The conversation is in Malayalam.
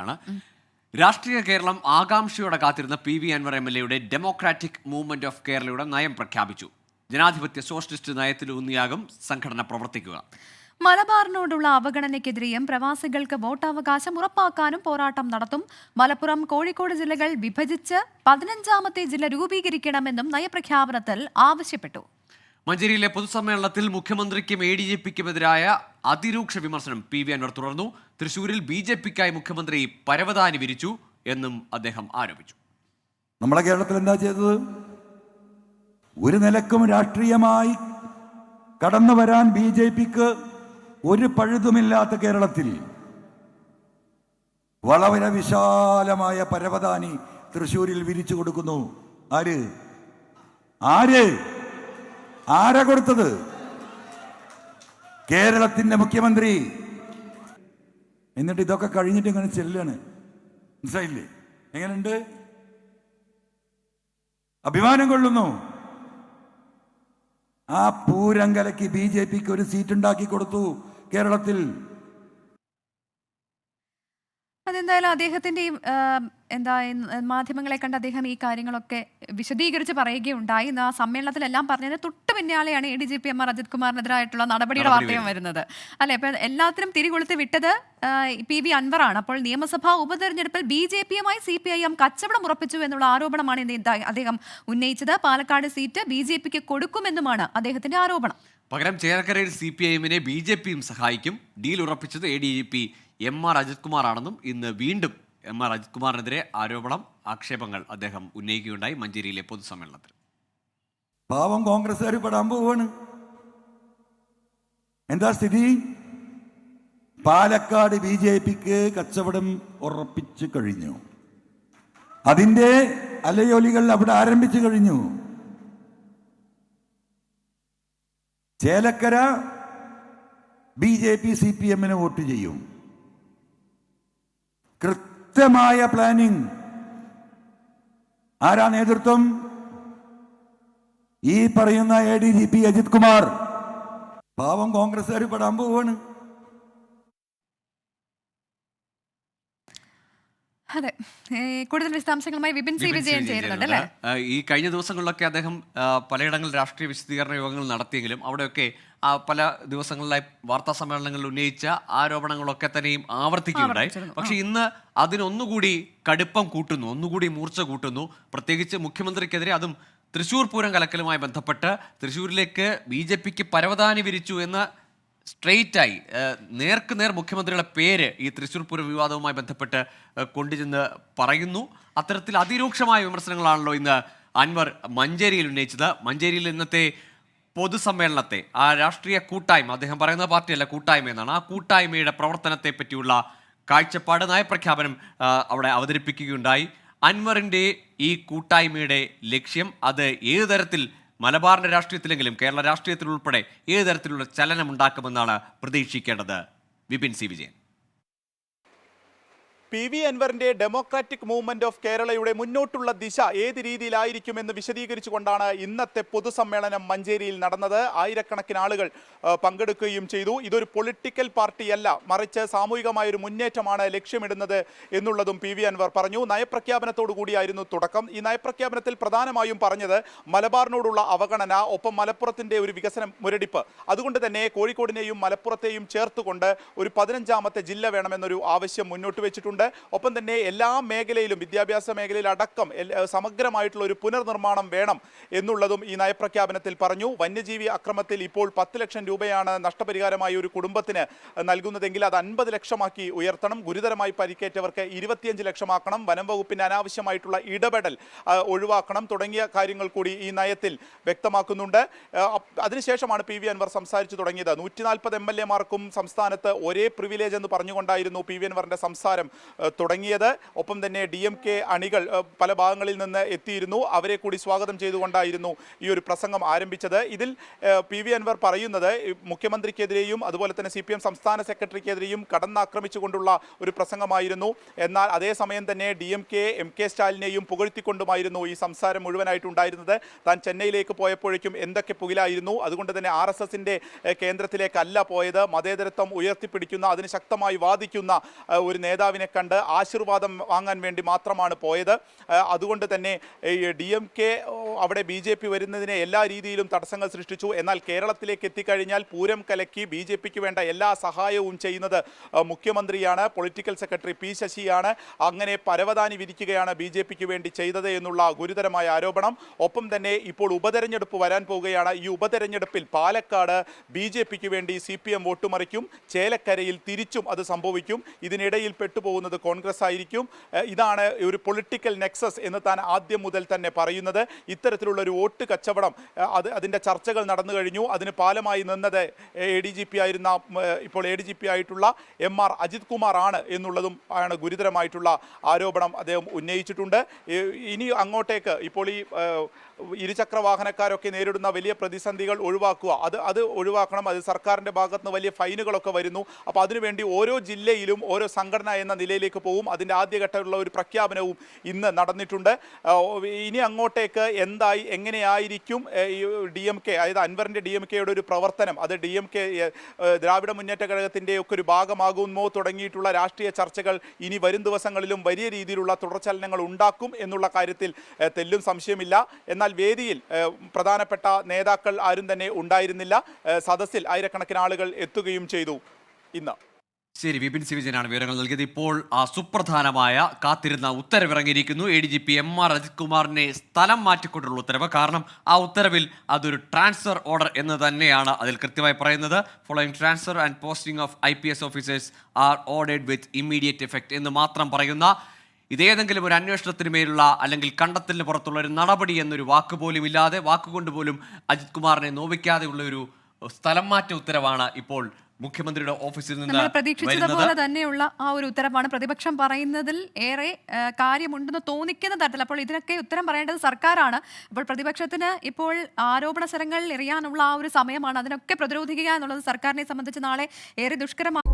ആണ്. രാഷ്ട്രീയ കേരളം ആകാംക്ഷയോടെ കാത്തിരുന്ന PV Anvar MLA democratic movement of കേരളയുടെ നയം പ്രഖ്യാപിച്ചു. ജനാധിപത്യ സോഷ്യലിസ്റ്റ് നയത്തിലൂന്നിയാകും സംഘടന പ്രവർത്തിക്കുക. മലബാറിനോടുള്ള അവഗണനയ്ക്കെതിരെയും പ്രവാസികൾക്ക് വോട്ടവകാശം ഉറപ്പാക്കാനും പോരാട്ടം നടത്തും. മലപ്പുറം, കോഴിക്കോട് ജില്ലകൾ വിഭജിച്ച് 15ാമത്തെ ജില്ല രൂപീകരിക്കണമെന്നും നയപ്രഖ്യാപനത്തിൽ ആവശ്യപ്പെട്ടു. മഞ്ചേരിയിലെ പൊതുസമ്മേളനത്തിൽ മുഖ്യമന്ത്രിക്കും ADGPക്കുമെതിരായ അതിരൂക്ഷ വിമർശനം PV അൻവർ തുടർന്നു. തൃശൂരിൽ BJPക്കായി മുഖ്യമന്ത്രി പരവതാനി വിരിച്ചു എന്നും അദ്ദേഹം ആരോപിച്ചു. നമ്മുടെ കേരളത്തിൽ എന്താ ചെയ്തത്? ഒരു നിലക്കും രാഷ്ട്രീയമായി കടന്നു വരാൻ BJPക്ക് ഒരു പഴുതുമില്ലാത്ത കേരളത്തിൽ വളരെ വിശാലമായ പരവതാനി തൃശ്ശൂരിൽ വിരിച്ചു കൊടുക്കുന്നു. ആരാ കൊടുത്തത്? കേരളത്തിന്റെ മുഖ്യമന്ത്രി. എന്നിട്ട് ഇതൊക്കെ കഴിഞ്ഞിട്ട് ഇങ്ങനെ ചെല്ലാണ്. മനസ്സിലായില്ലേ? എങ്ങനെയുണ്ട്? അഭിമാനം കൊള്ളുന്നു. ആ പൂരങ്കലയ്ക്ക് BJPക്ക് ഒരു സീറ്റ് ഉണ്ടാക്കി കൊടുത്തു കേരളത്തിൽ. അതെന്തായാലും അദ്ദേഹത്തിന്റെ മാധ്യമങ്ങളെ കണ്ട് അദ്ദേഹം ഈ കാര്യങ്ങളൊക്കെ വിശദീകരിച്ച് പറയുകയുണ്ടായി. ആ സമ്മേളനത്തിലെല്ലാം പറഞ്ഞത് തൊട്ട് പിന്നാലെയാണ് ADGP MR അജിത് കുമാറിനെതിരായിട്ടുള്ള നടപടിയുടെ വാർത്തയും വരുന്നത് അല്ലെ. അപ്പൊ എല്ലാത്തിനും തിരികൊളുത്തി വിട്ടത് PV അൻവറാണ്. അപ്പോൾ നിയമസഭാ ഉപതെരഞ്ഞെടുപ്പിൽ BJPയുമായി CPIM കച്ചവടം ഉറപ്പിച്ചു എന്നുള്ള ആരോപണമാണ് അദ്ദേഹം ഉന്നയിച്ചത്. പാലക്കാട് സീറ്റ് BJPക്ക് കൊടുക്കുമെന്നുമാണ് അദ്ദേഹത്തിന്റെ ആരോപണം. പകരം ചേലക്കരയിൽ CPIMനെ BJPയും സഹായിക്കും. ഡീൽ ഉറപ്പിച്ചത് ADGP MR അജിത് കുമാറാണെന്നും ഇന്ന് വീണ്ടും MR അജിത് കുമാറിനെതിരെ ആക്ഷേപങ്ങൾ അദ്ദേഹം ഉന്നയിക്കുകയുണ്ടായി മഞ്ചേരിയിലെ പൊതുസമ്മേളനത്തിൽ. പാവം കോൺഗ്രസ്സുകാർ പെടാൻ പോവാണ്. എന്താ സ്ഥിതി? പാലക്കാട് BJPക്ക് കച്ചവടം ഉറപ്പിച്ചു കഴിഞ്ഞു. അതിന്റെ അലയൊലികൾ അവിടെ ആരംഭിച്ചു കഴിഞ്ഞു. ചേലക്കര BJP CPMന് വോട്ട് ചെയ്യും. കൃത്യമായ പ്ലാനിംഗ്. ആരാ നേതൃത്വം? ഈ പറയുന്ന ADGP അജിത് കുമാർ. പാവം കോൺഗ്രസ്സുകാർ പെടാൻ പോവാണ്. അതെ, കൂടുതൽ വിശദാംശങ്ങളുമായി വിപിൻ സി വിജയൻ ചേരുന്നുണ്ട് അല്ലേ? ഈ കഴിഞ്ഞ ദിവസങ്ങളിലൊക്കെ അദ്ദേഹം പലയിടങ്ങളിൽ രാഷ്ട്രീയ വിശദീകരണ യോഗങ്ങൾ നടത്തിയെങ്കിലും അവിടെയൊക്കെ പല ദിവസങ്ങളിലായി വാർത്താ സമ്മേളനങ്ങളിൽ ഉന്നയിച്ച ആരോപണങ്ങളൊക്കെ തന്നെയും ആവർത്തിക്കുകയുണ്ടായി. പക്ഷെ ഇന്ന് അതിനൊന്നുകൂടി കടുപ്പം കൂട്ടുന്നു, ഒന്നുകൂടി മൂർച്ച കൂട്ടുന്നു. പ്രത്യേകിച്ച് മുഖ്യമന്ത്രിക്കെതിരെ, അതും തൃശ്ശൂർ പൂരം കലക്കലുമായി ബന്ധപ്പെട്ട് തൃശ്ശൂരിലേക്ക് BJPക്ക് പരവതാനി വിരിച്ചു എന്ന് സ്ട്രെയിറ്റായി നേർക്കുനേർ മുഖ്യമന്ത്രിയുടെ പേര് ഈ തൃശ്ശൂർ പൂരം വിവാദവുമായി ബന്ധപ്പെട്ട് കൊണ്ടുചെന്ന് പറയുന്നു. അത്തരത്തിൽ അതിരൂക്ഷമായ വിമർശനങ്ങളാണല്ലോ ഇന്ന് അൻവർ മഞ്ചേരിയിൽ ഉന്നയിച്ചത്. മഞ്ചേരിയിൽ ഇന്നത്തെ പൊതുസമ്മേളനത്തെ, ആ രാഷ്ട്രീയ കൂട്ടായ്മ, അദ്ദേഹം പറയുന്ന പാർട്ടിയല്ല കൂട്ടായ്മ എന്നാണ്, ആ കൂട്ടായ്മയുടെ പ്രവർത്തനത്തെ പറ്റിയുള്ള കാഴ്ചപ്പാട്, നയപ്രഖ്യാപനം അവിടെ അവതരിപ്പിക്കുകയുണ്ടായി. അൻവറിൻ്റെ ഈ കൂട്ടായ്മയുടെ ലക്ഷ്യം അത് ഏതു തരത്തിൽ മലബാറിന്റെ രാഷ്ട്രീയത്തിലെങ്കിലും കേരള രാഷ്ട്രീയത്തിൽ ഉൾപ്പെടെ ഏത് തരത്തിലുള്ള ചലനം ഉണ്ടാക്കുമെന്നാണ് പ്രതീക്ഷിക്കേണ്ടത്. വിപിൻ സി വിജയൻ. PV അൻവറിന്റെ ഡെമോക്രാറ്റിക് മൂവ്മെന്റ് ഓഫ് കേരളയുടെ മുന്നോട്ടുള്ള ദിശ ഏത് രീതിയിലായിരിക്കുമെന്ന് വിശദീകരിച്ചുകൊണ്ടാണ് ഇന്നത്തെ പൊതുസമ്മേളനം മഞ്ചേരിയിൽ നടന്നത്. ആയിരക്കണക്കിന് ആളുകൾ പങ്കെടുക്കുകയും ചെയ്തു. ഇതൊരു പൊളിറ്റിക്കൽ പാർട്ടിയല്ല, മറിച്ച് സാമൂഹികമായൊരു മുന്നേറ്റമാണ് ലക്ഷ്യമിടുന്നത് എന്നുള്ളതും PV അൻവർ പറഞ്ഞു. നയപ്രഖ്യാപനത്തോടു കൂടിയായിരുന്നു തുടക്കം. ഈ നയപ്രഖ്യാപനത്തിൽ പ്രധാനമായും പറഞ്ഞത് മലബാറിനോടുള്ള അവഗണന, ഒപ്പം മലപ്പുറത്തിന്റെ ഒരു വികസന മുരടിപ്പ്. അതുകൊണ്ട് തന്നെ കോഴിക്കോടിനെയും മലപ്പുറത്തെയും ചേർത്തുകൊണ്ട് ഒരു 15ാമത്തെ ജില്ല വേണമെന്നൊരു ആവശ്യം മുന്നോട്ട് വെച്ചിട്ടുണ്ട്. ഒപ്പം തന്നെ എല്ലാ മേഖലയിലും, വിദ്യാഭ്യാസ മേഖലയിൽ അടക്കം സമഗ്രമായിട്ടുള്ള ഒരു പുനർനിർമ്മാണം വേണം എന്നുള്ളതും ഈ നയപ്രഖ്യാപനത്തിൽ പറഞ്ഞു. വന്യജീവി അക്രമത്തിൽ ഇപ്പോൾ 10 ലക്ഷം രൂപയാണ് നഷ്ടപരിഹാരമായി ഒരു കുടുംബത്തിന് നൽകുന്നതെങ്കിൽ അത് 50 ലക്ഷമാക്കി ഉയർത്തണം. ഗുരുതരമായി പരിക്കേറ്റവർക്ക് 25 ലക്ഷമാക്കണം. വനം വകുപ്പിന്റെ അനാവശ്യമായിട്ടുള്ള ഇടപെടൽ ഒഴിവാക്കണം തുടങ്ങിയ കാര്യങ്ങൾ കൂടി ഈ നയത്തിൽ വ്യക്തമാക്കുന്നുണ്ട്. അതിനുശേഷമാണ് PV അൻവർ സംസാരിച്ചു തുടങ്ങിയത്. 140 MLA-മാർക്കും സംസ്ഥാനത്ത് ഒരേ പ്രിവിലേജ് എന്ന് പറഞ്ഞുകൊണ്ടായിരുന്നു PV അൻവറിന്റെ സംസാരം തുടങ്ങിയത്. ഒപ്പം തന്നെ DMK അണികൾ പല ഭാഗങ്ങളിൽ നിന്ന് എത്തിയിരുന്നു. അവരെ കൂടി സ്വാഗതം ചെയ്തുകൊണ്ടായിരുന്നു ഈ ഒരു പ്രസംഗം ആരംഭിച്ചത്. ഇതിൽ PV അൻവർ പറയുന്നത് മുഖ്യമന്ത്രിക്കെതിരെയും അതുപോലെ തന്നെ CPM സംസ്ഥാന സെക്രട്ടറിക്കെതിരെയും കടന്നാക്രമിച്ചുകൊണ്ടുള്ള ഒരു പ്രസംഗമായിരുന്നു. എന്നാൽ അതേസമയം തന്നെ DMK MK സ്റ്റാലിനെയും പുകഴ്ത്തിക്കൊണ്ടുമായിരുന്നു ഈ സംസാരം മുഴുവനായിട്ടുണ്ടായിരുന്നത്. താൻ ചെന്നൈയിലേക്ക് പോയപ്പോഴേക്കും എന്തൊക്കെ പുകിലായിരുന്നു. അതുകൊണ്ട് തന്നെ RSSന്റെ കേന്ദ്രത്തിലേക്കല്ല പോയത്. മതേതരത്വം ഉയർത്തിപ്പിടിക്കുന്ന, അതിന് ശക്തമായി വാദിക്കുന്ന ഒരു നേതാവിനെ കണ്ട് ആശീർവാദം വാങ്ങാൻ വേണ്ടി മാത്രമാണ് പോയത്. അതുകൊണ്ട് തന്നെ DMK അവിടെ BJP വരുന്നതിനെ എല്ലാ രീതിയിലും തടസ്സങ്ങൾ സൃഷ്ടിച്ചു. എന്നാൽ കേരളത്തിലേക്ക് എത്തിക്കഴിഞ്ഞാൽ പൂരം കലക്കി BJPക്ക് വേണ്ട എല്ലാ സഹായവും ചെയ്യുന്നത് മുഖ്യമന്ത്രിയാണ്, പൊളിറ്റിക്കൽ സെക്രട്ടറി P ശശിയാണ്. അങ്ങനെ പരവതാനി വിരിക്കുകയാണ് BJPക്ക് വേണ്ടി ചെയ്തത് എന്നുള്ള ഗുരുതരമായ ആരോപണം. ഒപ്പം തന്നെ ഇപ്പോൾ ഉപതെരഞ്ഞെടുപ്പ് വരാൻ പോവുകയാണ്. ഈ ഉപതെരഞ്ഞെടുപ്പിൽ പാലക്കാട് BJPക്ക് വേണ്ടി CPM വോട്ടുമറിക്കും, ചേലക്കരയിൽ തിരിച്ചും അത് സംഭവിക്കും. ഇതിനിടയിൽ പെട്ടുപോകുന്നത് കോൺഗ്രസ് ആയിരിക്കും. ഇതാണ് ഒരു പൊളിറ്റിക്കൽ നെക്സസ് എന്ന് താൻ ആദ്യം മുതൽ തന്നെ പറയുന്നത്. ഇത്തരത്തിലുള്ള ഒരു വോട്ട് കച്ചവടം അതിൻ്റെ ചർച്ചകൾ നടന്നു കഴിഞ്ഞു. അതിന് പാലമായി നിന്നത് ADGP ആയിരുന്ന ഇപ്പോൾ ADGP ആയിട്ടുള്ള MR അജിത് കുമാർ ആണ് എന്നുള്ളതും ആണ് ഗുരുതരമായിട്ടുള്ള ആരോപണം അദ്ദേഹം ഉന്നയിച്ചിട്ടുണ്ട്. ഇനി അങ്ങോട്ടേക്ക് ഇപ്പോൾ ഈ ഇരുചക്ര വാഹനക്കാരൊക്കെ നേരിടുന്ന വലിയ പ്രതിസന്ധികൾ ഒഴിവാക്കുക, അത് ഒഴിവാക്കണം. അത് സർക്കാരിൻ്റെ ഭാഗത്ത് നിന്ന് വലിയ ഫൈനുകളൊക്കെ വരുന്നു. അപ്പോൾ അതിനുവേണ്ടി ഓരോ ജില്ലയിലും ഓരോ സംഘടന എന്ന നിലയിലേക്ക് പോകും. അതിൻ്റെ ആദ്യഘട്ടമുള്ള ഒരു പ്രഖ്യാപനവും ഇന്ന് നടന്നിട്ടുണ്ട്. ഇനി അങ്ങോട്ടേക്ക് എന്തായി എങ്ങനെയായിരിക്കും ഈ DMK, അതായത് അൻവറിൻ്റെ DMKയുടെ ഒരു പ്രവർത്തനം, അത് DMK ദ്രാവിഡ മുന്നേറ്റ കഴകത്തിൻ്റെ ഒക്കെ ഒരു ഭാഗമാകുമോ തുടങ്ങിയിട്ടുള്ള രാഷ്ട്രീയ ചർച്ചകൾ ഇനി വരും ദിവസങ്ങളിലും വലിയ രീതിയിലുള്ള തുടർചലനങ്ങൾ ഉണ്ടാക്കും എന്നുള്ള കാര്യത്തിൽ തെല്ലും സംശയമില്ല. എന്നാൽ വേദിയിൽ പ്രധാനപ്പെട്ട നേതാക്കൾ ആരും തന്നെ ഉണ്ടായിരുന്നില്ല. സദസ്സിൽ ആയിരക്കണക്കിന് ആളുകൾ എത്തുകയും ചെയ്തു ഇന്ന്. ശരി, വിപിൻ സി വിജയനാണ് വിവരങ്ങൾ നൽകിയത്. ഇപ്പോൾ ആ സുപ്രധാനമായ കാത്തിരുന്ന ഉത്തരവിറങ്ങിയിരിക്കുന്നു. ADGP MR അജിത് കുമാറിനെ സ്ഥലം മാറ്റിക്കൊണ്ടുള്ള ഉത്തരവ്. കാരണം ആ ഉത്തരവിൽ അതൊരു ട്രാൻസ്ഫർ ഓർഡർ എന്ന് തന്നെയാണ് അതിൽ കൃത്യമായി പറയുന്നത്. Following transfer and posting of IPS officers are ordered with immediate effect എന്ന് മാത്രം പറയുന്ന, ഇതേതെങ്കിലും ഒരു അന്വേഷണത്തിന് മേലുള്ള അല്ലെങ്കിൽ കണ്ടെത്തലിന് പുറത്തുള്ള ഒരു നടപടി എന്നൊരു വാക്ക് പോലും ഇല്ലാതെ, വാക്കുകൊണ്ട് പോലും അജിത് കുമാറിനെ നോവിക്കാതെയുള്ള ഒരു സ്ഥലം മാറ്റ ഉത്തരവാണ് ഇപ്പോൾ മുഖ്യമന്ത്രിയുടെ ഓഫീസിൽ നിന്ന് പ്രതീക്ഷിച്ചതുപോലെ തന്നെയുള്ള ആ ഒരു ഉത്തരവാണ്. പ്രതിപക്ഷം പറയുന്നതിൽ ഏറെ കാര്യമുണ്ടെന്ന് തോന്നിക്കുന്ന തരത്തിൽ. അപ്പോൾ ഇതിനൊക്കെ ഉത്തരം പറയേണ്ടത് സർക്കാരാണ്. അപ്പോൾ പ്രതിപക്ഷത്തിന് ഇപ്പോൾ ആരോപണ സ്വരങ്ങൾ എറിയാനുള്ള ആ ഒരു സമയമാണ്. അതിനൊക്കെ പ്രതിരോധിക്കുക എന്നുള്ളത് സർക്കാരിനെ സംബന്ധിച്ച് നാളെ ഏറെ ദുഷ്കരമാണ്.